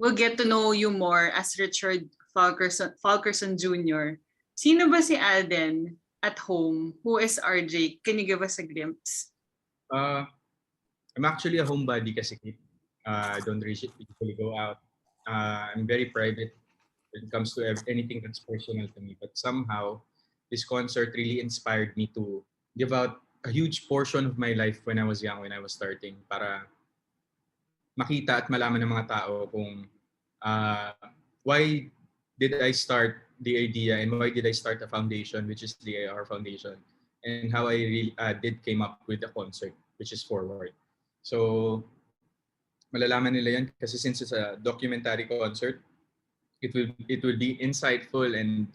we'll get to know you more as Richard Falkerson Jr. Sino ba si Alden at home? Who is RJ? Can you give us a glimpse? I'm actually a homebody kasi. I don't usually go out. I'm very private when it comes to anything that's personal to me. But somehow, this concert really inspired me to give out a huge portion of my life when I was young, when I was starting, para makita at malaman ng mga tao kung why did I start the idea and why did I start a foundation, which is the AR Foundation, and how I really did came up with the concert, which is Forward. So, malalaman nila yan kasi since it's a documentary concert, it will be insightful and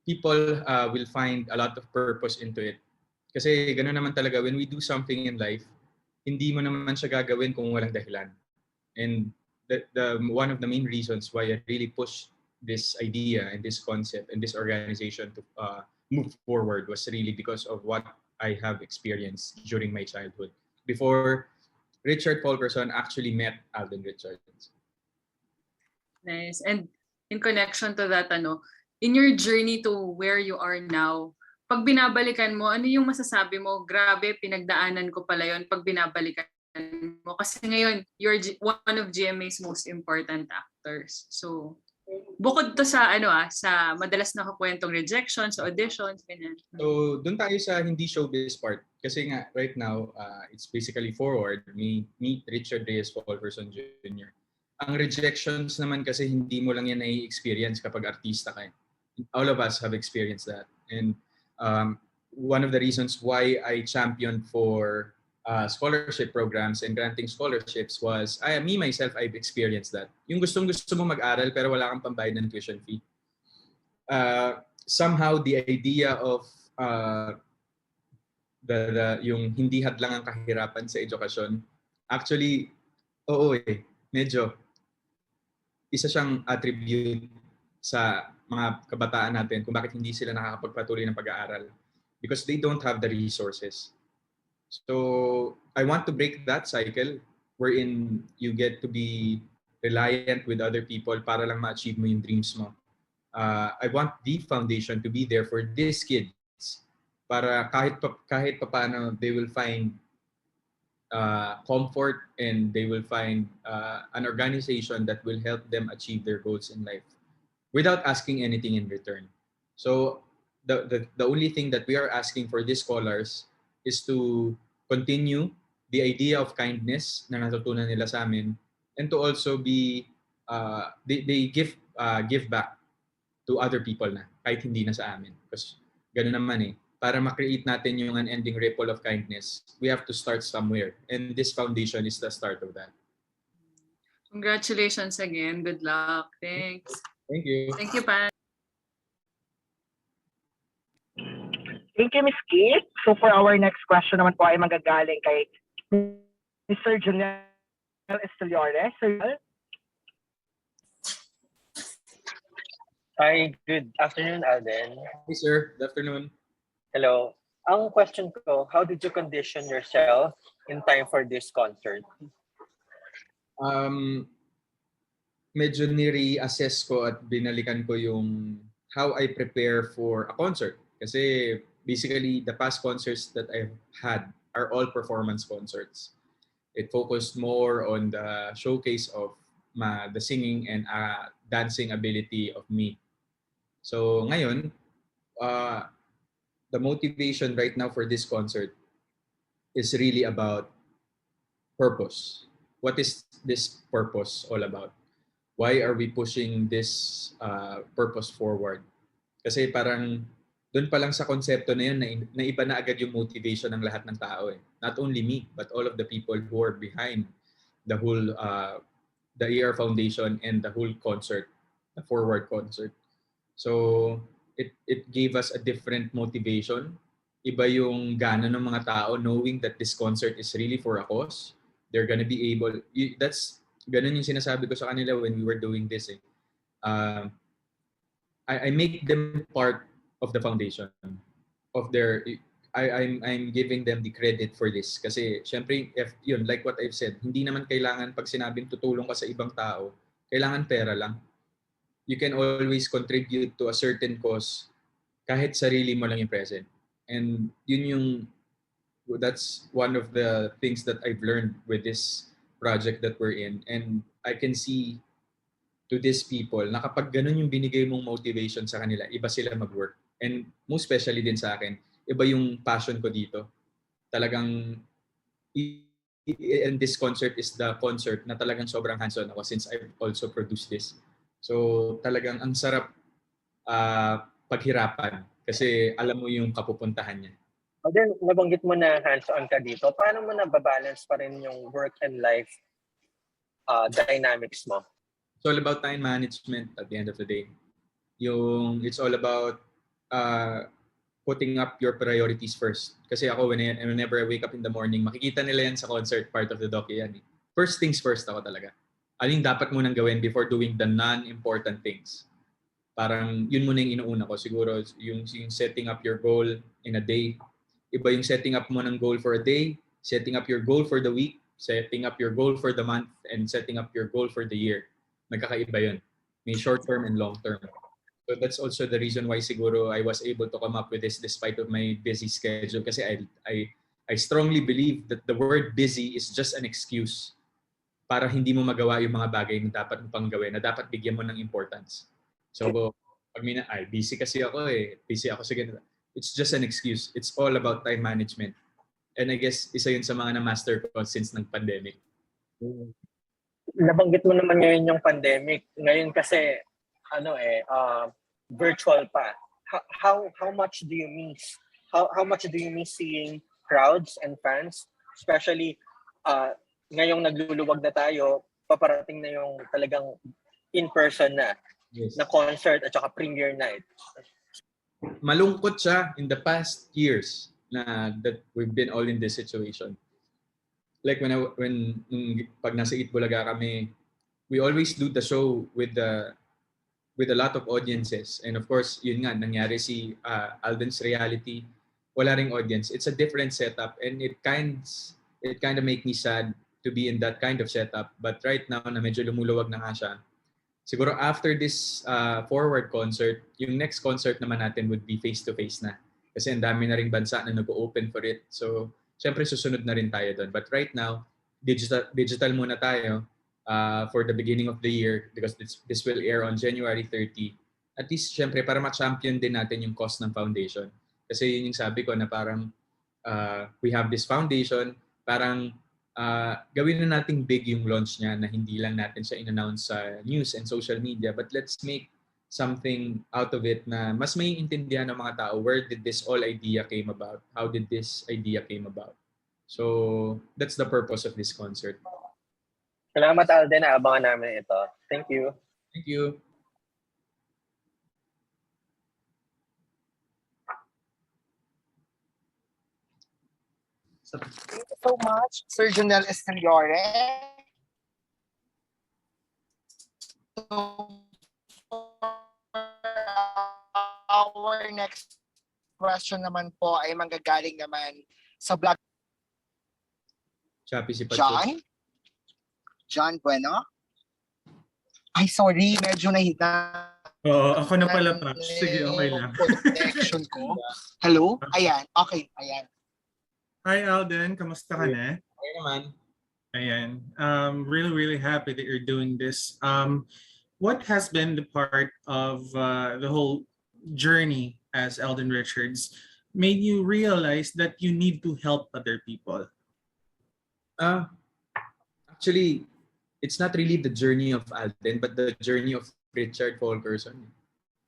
people will find a lot of purpose into it. Kasi gano'n naman talaga, when we do something in life, hindi mo naman siya gagawin kung walang dahilan. And the one of the main reasons why I really pushed this idea and this concept and this organization to move forward was really because of what I have experienced during my childhood. Before Richard Falkerson actually met Alden Richards. Nice. And in connection to that, in your journey to where you are now, pag binabalikan mo, ano yung masasabi mo? Grabe, pinagdaanan ko pala yun pag binabalikan mo. Kasi ngayon, you're one of GMA's most important actors. So, bukod to sa sa madalas nakakwentong rejections, auditions, ganyan. So, doon tayo sa hindi showbiz part. Kasi nga, right now, it's basically Forward. Meet Richard Reyes Falkerson Jr. Ang rejections naman kasi hindi mo lang yan na-experience kapag artista ka. All of us have experienced that. And one of the reasons why I championed for scholarship programs and granting scholarships was, myself, I've experienced that. Yung gusto mo mag-aral pero wala kang pambayad ng tuition fee. Somehow, the idea of yung hindi hadlang ang kahirapan sa edukasyon, actually, medyo isa siyang attribute sa mga kabataan natin kung bakit hindi sila nakakapagpatuloy ng pag-aaral. Because they don't have the resources. So, I want to break that cycle wherein you get to be reliant with other people para lang ma-achieve mo yung dreams mo. I want the foundation to be there for these kids para kahit paano they will find comfort and they will find an organization that will help them achieve their goals in life without asking anything in return. So the only thing that we are asking for these scholars is to continue the idea of kindness na natutunan nila sa amin and to also be they give back to other people na kahit hindi na sa amin. Because gano'n naman para ma-create natin yung unending ripple of kindness, we have to start somewhere. And this foundation is the start of that. Congratulations again. Good luck. Thanks. Thank you. Thank you, Pan. Thank you, Ms. Kate. So for our next question naman po ay magagaling kay Mr. Julian Esteliores. Sir, hi, good afternoon, Alden. Hey, sir. Good afternoon. Hello. Ang question ko, how did you condition yourself in time for this concert? Medyo ni-reassess ko at binalikan ko yung how I prepare for a concert. Kasi basically, the past concerts that I've had are all performance concerts. It focused more on the showcase of the singing and dancing ability of me. So ngayon, the motivation right now for this concert is really about purpose. What is this purpose all about? Why are we pushing this purpose forward? Kasi parang doon pa lang sa konsepto na yun, na iba na agad yung motivation ng lahat ng tao. Not only me, but all of the people who are behind the whole, the AR Foundation and the whole concert, the Forward concert. So, it gave us a different motivation. Iba yung gana ng mga tao knowing that this concert is really for a cause. They're gonna be able, ganun yung sinasabi ko sa kanila when we were doing this. I make them part of the foundation, of their, I'm giving them the credit for this. Kasi syempre, yun, like what I've said, hindi naman kailangan pag sinabing tutulong ka sa ibang tao, kailangan pera lang. You can always contribute to a certain cause kahit sarili mo lang yung present. And that's one of the things that I've learned with this project that we're in. And I can see to these people na kapag ganun yung binigay mong motivation sa kanila, iba sila mag-work. And most especially din sa akin, iba yung passion ko dito. Talagang and this concert is the concert na talagang sobrang hands-on ako since I've also produced this. So talagang ang sarap paghirapan kasi alam mo yung kapupuntahan niya. Then, nabanggit mo na hands-on ka dito. Paano mo nababalance pa rin yung work and life dynamics mo? It's all about time management at the end of the day. It's all about putting up your priorities first. Kasi ako, whenever I wake up in the morning, makikita nila yan sa concert, part of the docu yan. First things first ako talaga. Ano yung dapat mo nang gawin before doing the non-important things? Parang yun muna yung inuuna ko. Siguro yung setting up your goal in a day. Iba yung setting up mo ng goal for a day, setting up your goal for the week, setting up your goal for the month, and setting up your goal for the year. Nagkakaiba yun. May short term and long term. So that's also the reason why siguro I was able to come up with this despite of my busy schedule. Kasi I strongly believe that the word busy is just an excuse para hindi mo magawa yung mga bagay na dapat mo pang gawin, na dapat bigyan mo ng importance. So, pag busy kasi ako busy ako sa ganito. It's just an excuse. It's all about time management. And I guess isa yun sa mga na-master ko since ng pandemic. Nabanggit mo naman ngayon yung pandemic. Ngayon kasi, virtual pa. How much do you miss? How much do you miss seeing crowds and fans? Especially, ngayong nagluluwag na tayo, paparating na yung talagang in-person na. Yes. Na concert at saka premiere night. Malungkot siya in the past years na that we've been all in this situation. Like pag nasa Itbulaga kami, we always do the show with a lot of audiences. And of course, yun nga, nangyari si Alden's Reality, wala ring audience. It's a different setup and it kind of make me sad to be in that kind of setup. But right now, na medyo lumuluwag na nga siya, siguro after this forward concert, yung next concert naman natin would be face-to-face na. Kasi ang dami na ring bansa na nag-open for it. So, syempre susunod na rin tayo doon. But right now, digital muna tayo for the beginning of the year because this will air on January 30. At least, syempre, para ma-champion din natin yung cause ng foundation. Kasi yun yung sabi ko na parang we have this foundation, parang gawin na nating big yung launch niya na hindi lang natin siya in-announce sa news and social media, but let's make something out of it na mas may intindihan ng mga tao. Where did this all idea came about? How did this idea came about? So that's the purpose of this concert. Salamat, Alden. Naabangan namin ito. Thank you. Thank you. Thank you so much, Sir Jonel Esteliore. So, our next question naman po ay manggagaling naman sa vlog. Chappy si Pacho. John Bueno? Ay, sorry, medyo nahiga. Oo, ako na pala pa. Sige, okay lang. Connection ko. Hello? Ayan, okay, ayan. Hi Alden, kamusta ka na? Okay naman. Ayan. Really, really happy that you're doing this. What has been the part of the whole journey as Alden Richards made you realize that you need to help other people? Actually, it's not really the journey of Alden, but the journey of Richard Fulkerson.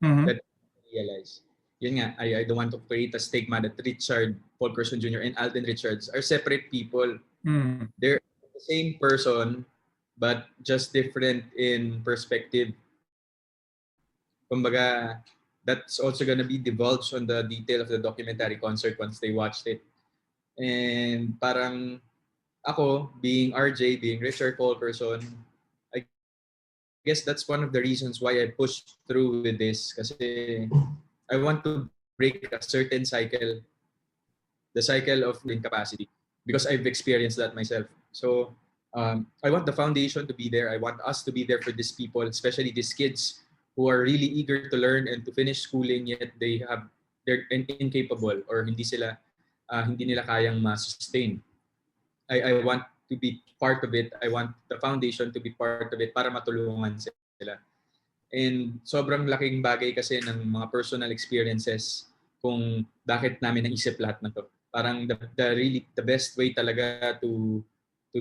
Mm-hmm. That I realized. Yun nga, I don't want to create a stigma that Richard Fulkerson Jr. and Alden Richards are separate people. Mm-hmm. They're the same person, but just different in perspective. Kumbaga, that's also gonna be divulged on the detail of the documentary concert once they watched it. And parang ako, being RJ, being Richard Fulkerson, I guess that's one of the reasons why I pushed through with this kasi I want to break a certain cycle, the cycle of incapacity, because I've experienced that myself. So I want the foundation to be there. I want us to be there for these people, especially these kids who are really eager to learn and to finish schooling, yet they're incapable or hindi nila kayang ma-sustain. I want to be part of it. I want the foundation to be part of it para matulungan sila. And sobrang laking bagay kasi ng mga personal experiences kung bakit namin naisip lahat na to. Parang the best way talaga to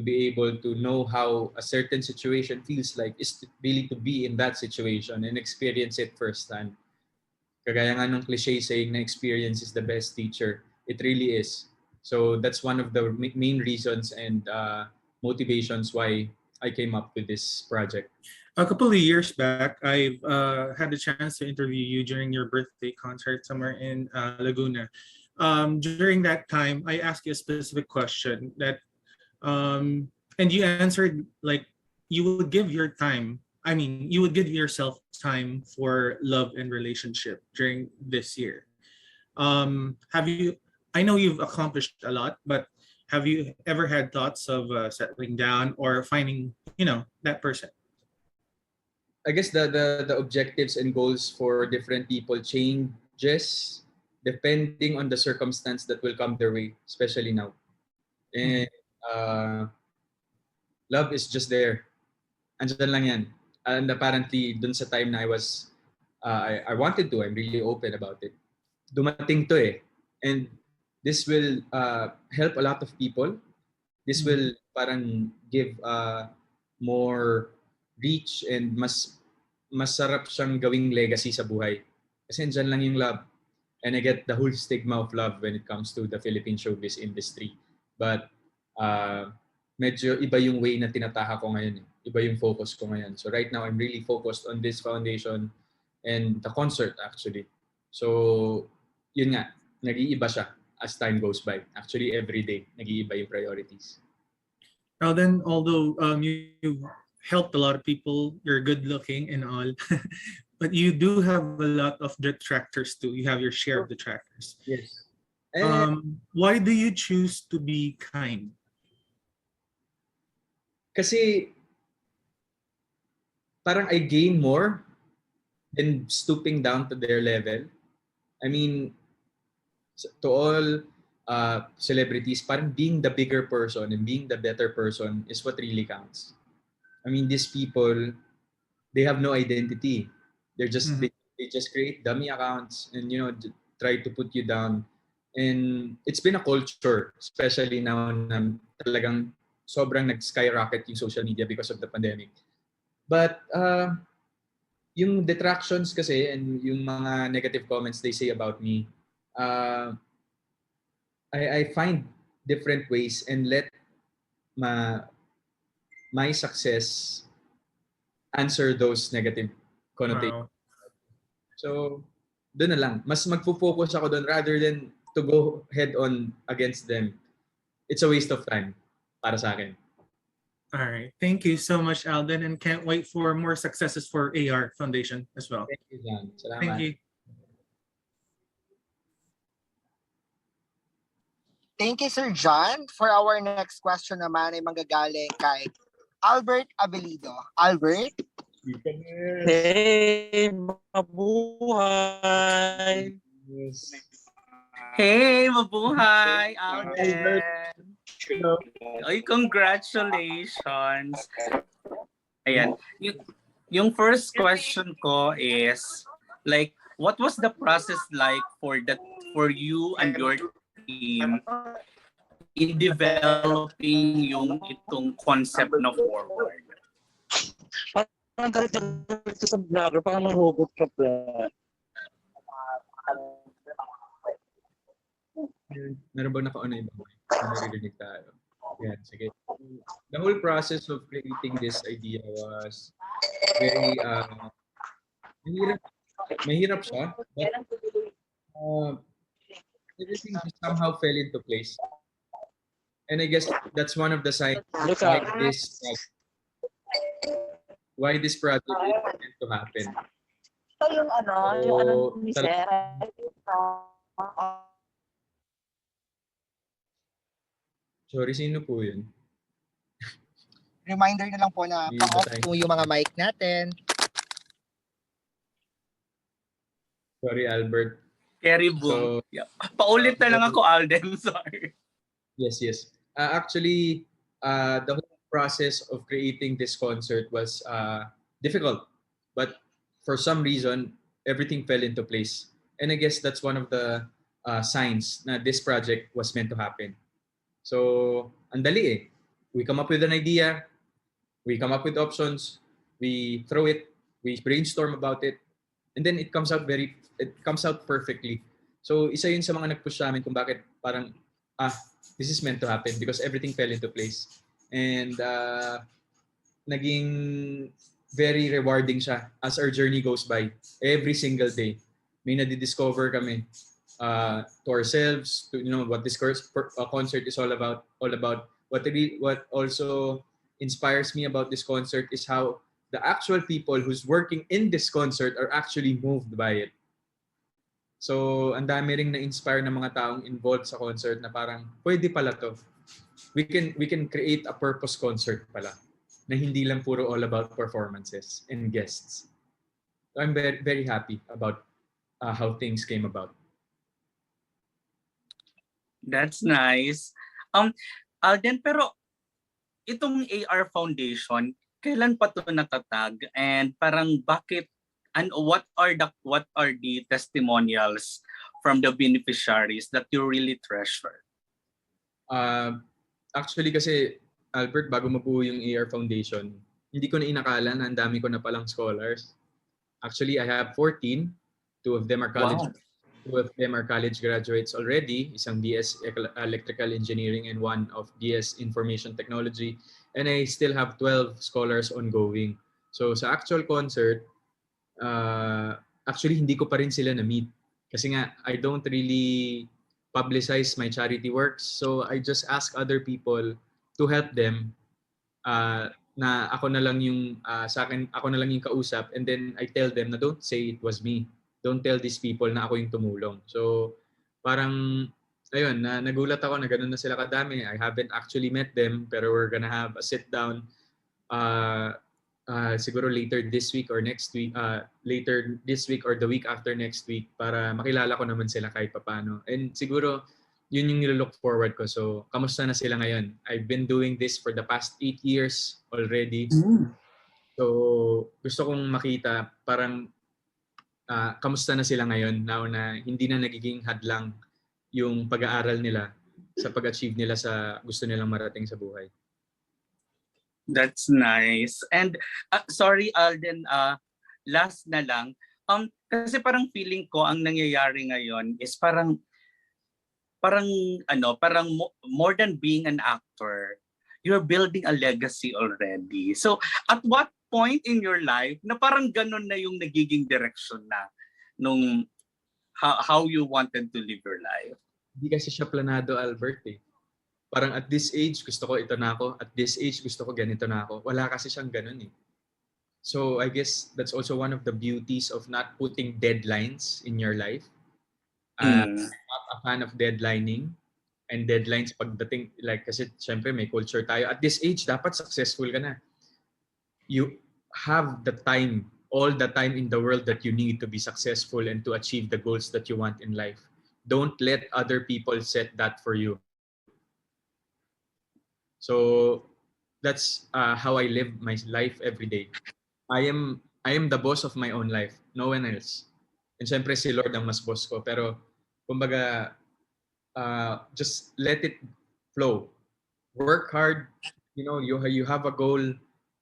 be able to know how a certain situation feels like is really to be in that situation and experience it firsthand. Kagaya nga nung cliche saying na experience is the best teacher. It really is. So that's one of the main reasons and motivations why I came up with this project. A couple of years back, I've had the chance to interview you during your birthday concert somewhere in Laguna. During that time, I asked you a specific question and you answered like you would give your time. I mean, you would give yourself time for love and relationship during this year. Have you? I know you've accomplished a lot, but have you ever had thoughts of settling down or finding, that person? I guess the objectives and goals for different people changes depending on the circumstance that will come their way, especially now. And love is just there. Andyan lang yan. And apparently, dun sa time na I wanted to, I'm really open about it. Dumating to eh. And this will help a lot of people. This will parang give more reach and mas masarap siyang gawing legacy sa buhay. Kasi andyan lang yung love. And I get the whole stigma of love when it comes to the Philippine showbiz industry. But medyo iba yung way na tinataha ko ngayon. Iba yung focus ko ngayon. So right now, I'm really focused on this foundation and the concert actually. So yun nga, nag-iiba siya as time goes by. Actually, every day, nag-iiba yung priorities. Now then, although you've helped a lot of people, you're good looking and all, but you do have a lot of detractors too. You have your share of detractors. Yes. Why do you choose to be kind? Kasi parang I gain more than stooping down to their level. I mean, to all celebrities, parang being the bigger person and being the better person is what really counts. I mean, these people, they have no identity. They're just they just create dummy accounts and try to put you down. And it's been a culture, especially now na talagang sobrang nag-skyrocket yung social media because of the pandemic. But yung detractions kasi and yung mga negative comments they say about me, I find different ways and let my success answer those negative connotations. Wow. So, doon na lang. Mas magfo-focus ako doon rather than to go head on against them. It's a waste of time para sa akin. All right. Thank you so much, Alden, and can't wait for more successes for AR Foundation as well. Thank you, John. Salamat. Thank you. Thank you, Sir John. For our next question naman ay manggagaling kay Albert Abelido. Albert? Hey, mabuhay! Hey, mabuhay, Alden! Ay, congratulations! Ayan. Yung first question ko is, like, what was the process like for you and your team in developing yung itong concept na forward? Parang galit sa vlogger, parang nahugot ka pa. Meron ba naka-on na ibang mic? Naririnig tayo. Yan, sige. The whole process of creating this idea was very mahirap siya, but everything just somehow fell into place. And I guess that's one of the signs why this project is meant to happen. So yung ni Sir. Sorry, sino po yun? reminder na lang po na pa-off po yung mga mic natin. Sorry, Albert. Carry boom. So, Yeah. Paulit na lang ako, Alden. Sorry. yes. Actually, the whole process of creating this concert was difficult, but for some reason, everything fell into place. And I guess that's one of the signs na this project was meant to happen. So, ang dali eh. We come up with an idea, we come up with options, we throw it, we brainstorm about it, and then it comes out perfectly. So, isa yun sa mga nag-push sa amin kung bakit parang, this is meant to happen because everything fell into place. And naging very rewarding siya as our journey goes by. Every single day, may nadidiscover kami to ourselves, to what this concert is all about. What also inspires me about this concert is how the actual people who's working in this concert are actually moved by it. So, ang dami ring na-inspire ng mga taong involved sa concert na parang, pwede pala to. We can create a purpose concert pala na hindi lang puro all about performances and guests. So, I'm very, very happy about how things came about. That's nice. Alden, pero itong AR Foundation, kailan pa to natatag? And parang bakit and what are the testimonials from the beneficiaries that you really treasure? Actually kasi Albert, bago mabuo yung AR Foundation, hindi ko na inakala na ang dami ko na palang scholars. Actually, I have 14. Two of them are college graduates already. Isang BS Electrical Engineering and one of BS Information Technology. And I still have 12 scholars ongoing. So sa actual concert, actually hindi ko pa rin sila na-meet. Kasi nga, I don't really publicize my charity works. So I just ask other people to help them na ako na lang yung sa akin, ako na lang yung kausap, and then I tell them na don't say it was me. Don't tell these people na ako yung tumulong. So parang ayun, nagulat ako na ganun na sila kadami. I haven't actually met them, pero we're gonna have a sit down siguro later this week or next week, later this week or the week after next week para makilala ko naman sila kahit papaano. And siguro yun yung nilook forward ko. So, kamusta na sila ngayon? I've been doing this for the past 8 years already. So, gusto kong makita parang kamusta na sila ngayon now na hindi na nagiging hadlang yung pag-aaral nila sa pag-achieve nila sa gusto nilang marating sa buhay. That's nice. And sorry Alden, last na lang. Kasi parang feeling ko ang nangyayari ngayon is parang more than being an actor, you're building a legacy already. So at what point in your life na parang ganun na yung nagiging direction na nung how you wanted to live your life? Hindi kasi siya planado, Albert eh. Parang at this age, gusto ko ito na ako. At this age, gusto ko ganito na ako. Wala kasi siyang ganun eh. So I guess that's also one of the beauties of not putting deadlines in your life. I'm not a fan of deadlining and deadlines pagdating, like kasi syempre may culture tayo. At this age, dapat successful ka na. You have the time, all the time in the world that you need to be successful and to achieve the goals that you want in life. Don't let other people set that for you. So that's how I live my life every day. I am the boss of my own life, no one else. And syempre si Lord ang mas boss ko, pero kumbaga just let it flow. Work hard, you have a goal,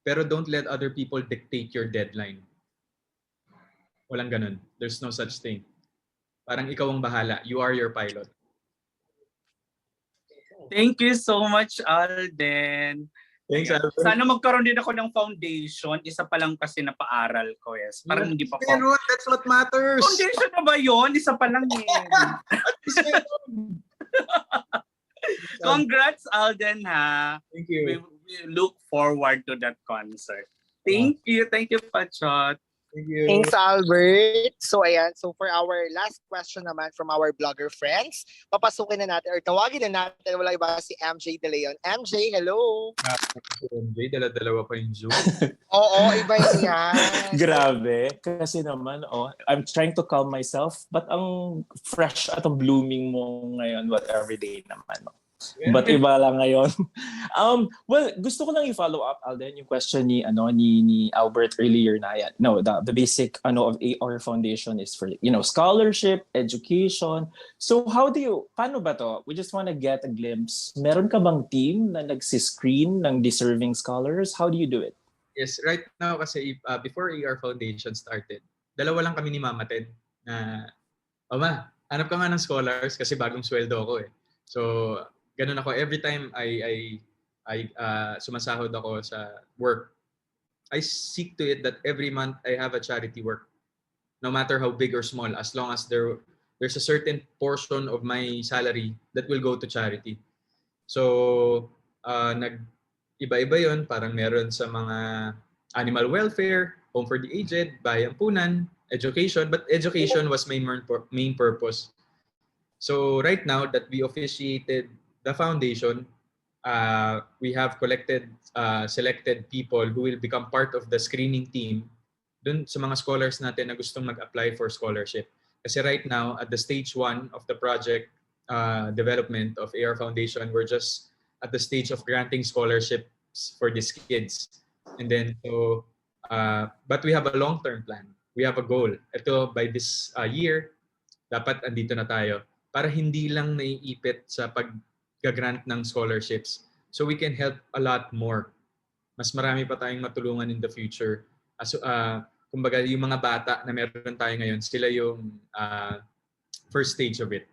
pero don't let other people dictate your deadline. Walang ganun. There's no such thing. Parang ikaw ang bahala. You are your pilot. Thank you so much, Alden. Thanks, Albert. Sana magkaroon din ako ng foundation. Isa pa lang kasi na paaral ko, yes. Parang hindi pa po. That's what matters. Foundation na ba yun? Isa pa lang eh. Congrats, Alden, ha? Thank you. We look forward to that concert. Thank you. Thank you, Pachot. Thank you. Thanks, Albert. So, ayan. So, for our last question naman from our blogger friends, papasukin na natin or tawagin na natin, wala iba, si MJ De Leon. MJ, hello! MJ, dala-dalawa pa yung Zoom. Oo, iba yan. Grabe. Kasi naman, I'm trying to calm myself, but ang fresh at ang blooming mo ngayon, every day naman. No? But iba lang ngayon. Well, gusto ko lang i-follow up, Alden, yung question ni Albert earlier na yan. No, the basic of AR Foundation is for scholarship, education. So paano ba to? We just want to get a glimpse. Meron ka bang team na nagsiscreen ng deserving scholars? How do you do it? Yes, right now kasi before AR Foundation started, dalawa lang kami ni Mama Ted na, Ma, hanap ka nga ng scholars kasi bagong sweldo ako eh. So, ganun ako. Every time I sumasahod ako sa work, I seek to it that every month I have a charity work. No matter how big or small, as long as there's a certain portion of my salary that will go to charity. So, iba-iba yon. Parang meron sa mga animal welfare, home for the aged, bayampunan, education. But education was my main purpose. So right now that we officiated the foundation, we have selected people who will become part of the screening team dun sa mga scholars natin na gustong mag-apply for scholarship. Kasi right now, at the stage 1 of the project development of AR Foundation, we're just at the stage of granting scholarships for these kids. And then, but we have a long-term plan. We have a goal. Ito, by this year, dapat andito na tayo para hindi lang naiipit sa pag-grant ng scholarships. So we can help a lot more. Mas marami pa tayong matulungan in the future. Kumbaga, yung mga bata na meron tayo ngayon, sila yung first stage of it.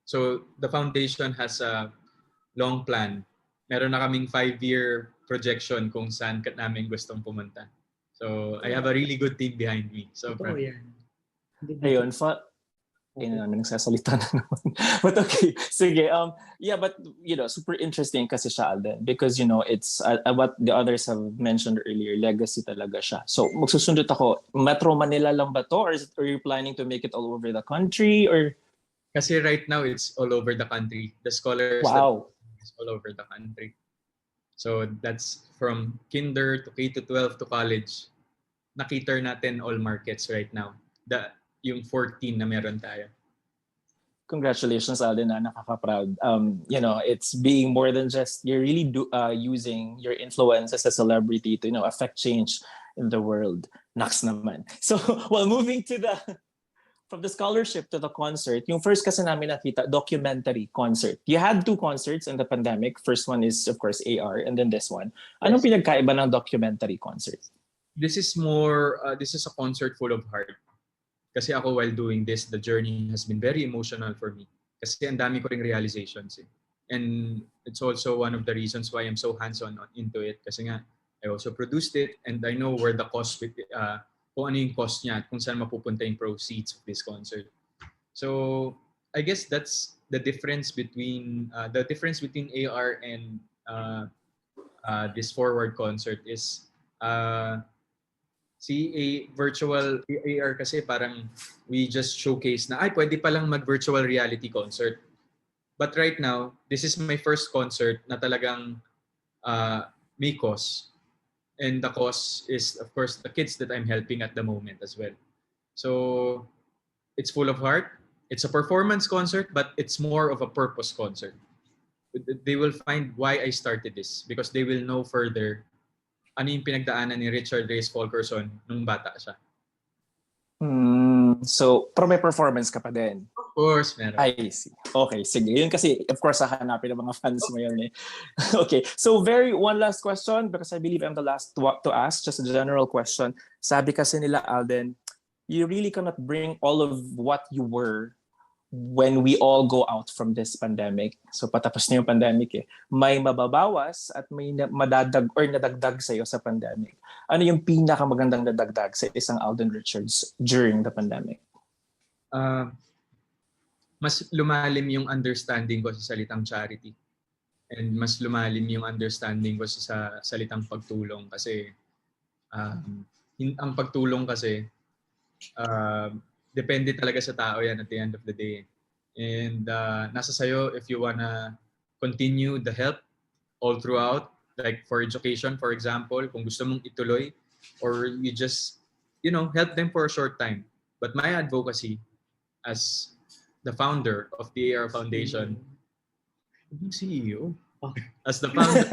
So the foundation has a long plan. Meron na kaming 5-year projection kung saan namin gustong pumunta. So I have a really good team behind me. So Ayun, namin nagsasalita na naman. But okay, sige. But super interesting kasi siya, Alden, because it's what the others have mentioned earlier, legacy talaga siya. So magsusundot ako, Metro Manila lang ba to, or are you planning to make it all over the country, or? Kasi right now it's all over the country. The scholars is all over the country. So that's from kinder to K-12 to college. Nakita natin all markets right now. Yung 14 na meron tayo. Congratulations, Alden, nakaka-proud. It's being more than just you're really using your influence as a celebrity to affect change in the world. Naks naman. So, moving from the scholarship to the concert, yung first kasi namin nakita, documentary concert. You had 2 concerts in the pandemic. First one is, of course, AR, and then this one. Anong pinagkaiba ng documentary concert? This is a concert full of heart. Kasi ako, while doing this, the journey has been very emotional for me. Kasi ang dami ko ring realizations. And it's also one of the reasons why I'm so hands-on into it. Kasi nga, I also produced it and I know where the cost, kung ano yung cost niya at kung saan mapupunta yung proceeds of this concert. So, I guess that's the difference between AR and this forward concert is virtual AR kasi parang we just showcase na pwede palang mag-virtual reality concert. But right now, this is my first concert na talagang may cost. And the cost is, of course, the kids that I'm helping at the moment as well. So it's full of heart. It's a performance concert, but it's more of a purpose concert. They will find why I started this because they will know further ano yung pinagdaanan ni Richard Reyes Fulkerson nung bata siya. So, pero may performance ka pa din? Of course, meron. I see. Okay, sige. Yun kasi, of course, hahanapin ng mga fans mo yun eh. Okay, so one last question because I believe I'm the last to ask, just a general question. Sabi kasi nila, Alden, you really cannot bring all of what you were when we all go out from this pandemic. So patapos na yung pandemic eh. May mababawas at may nadagdag sa'yo sa pandemic. Ano yung pinakamagandang nadagdag sa isang Alden Richards during the pandemic? Mas lumalim yung understanding ko sa salitang charity. And mas lumalim yung understanding ko sa salitang pagtulong kasi ang pagtulong kasi, depende talaga sa tao yan at the end of the day. And nasa sayo if you wanna continue the help all throughout, like for education, for example, kung gusto mong ituloy, or you just, help them for a short time. But my advocacy as the founder of the AR Foundation, CEO, as the founder,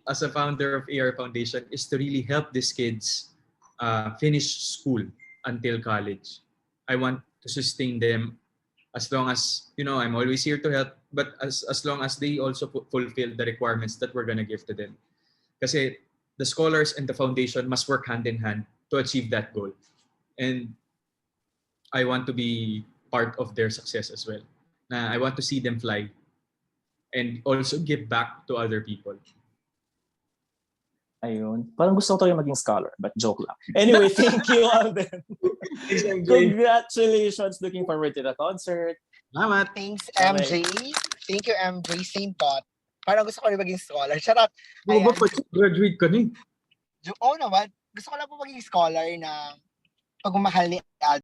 as a founder of AR Foundation, is to really help these kids finish school until college. I want to sustain them as long as, I'm always here to help, but as long as they also fulfill the requirements that we're gonna give to them. Kasi the scholars and the foundation must work hand in hand to achieve that goal. And I want to be part of their success as well. I want to see them fly and also give back to other people. Ayun. Parang gusto ko maging scholar, but joke lang. Anyway, thank you, Alden. Congratulations. Looking forward to the concert. Salamat. Thanks, MJ. Thank you, MJ. Same thought. Parang gusto ko rin maging scholar. Charot. Ba, graduate ka ni? Oo naman. Gusto ko lang po maging scholar na pagmamahal ni Alden.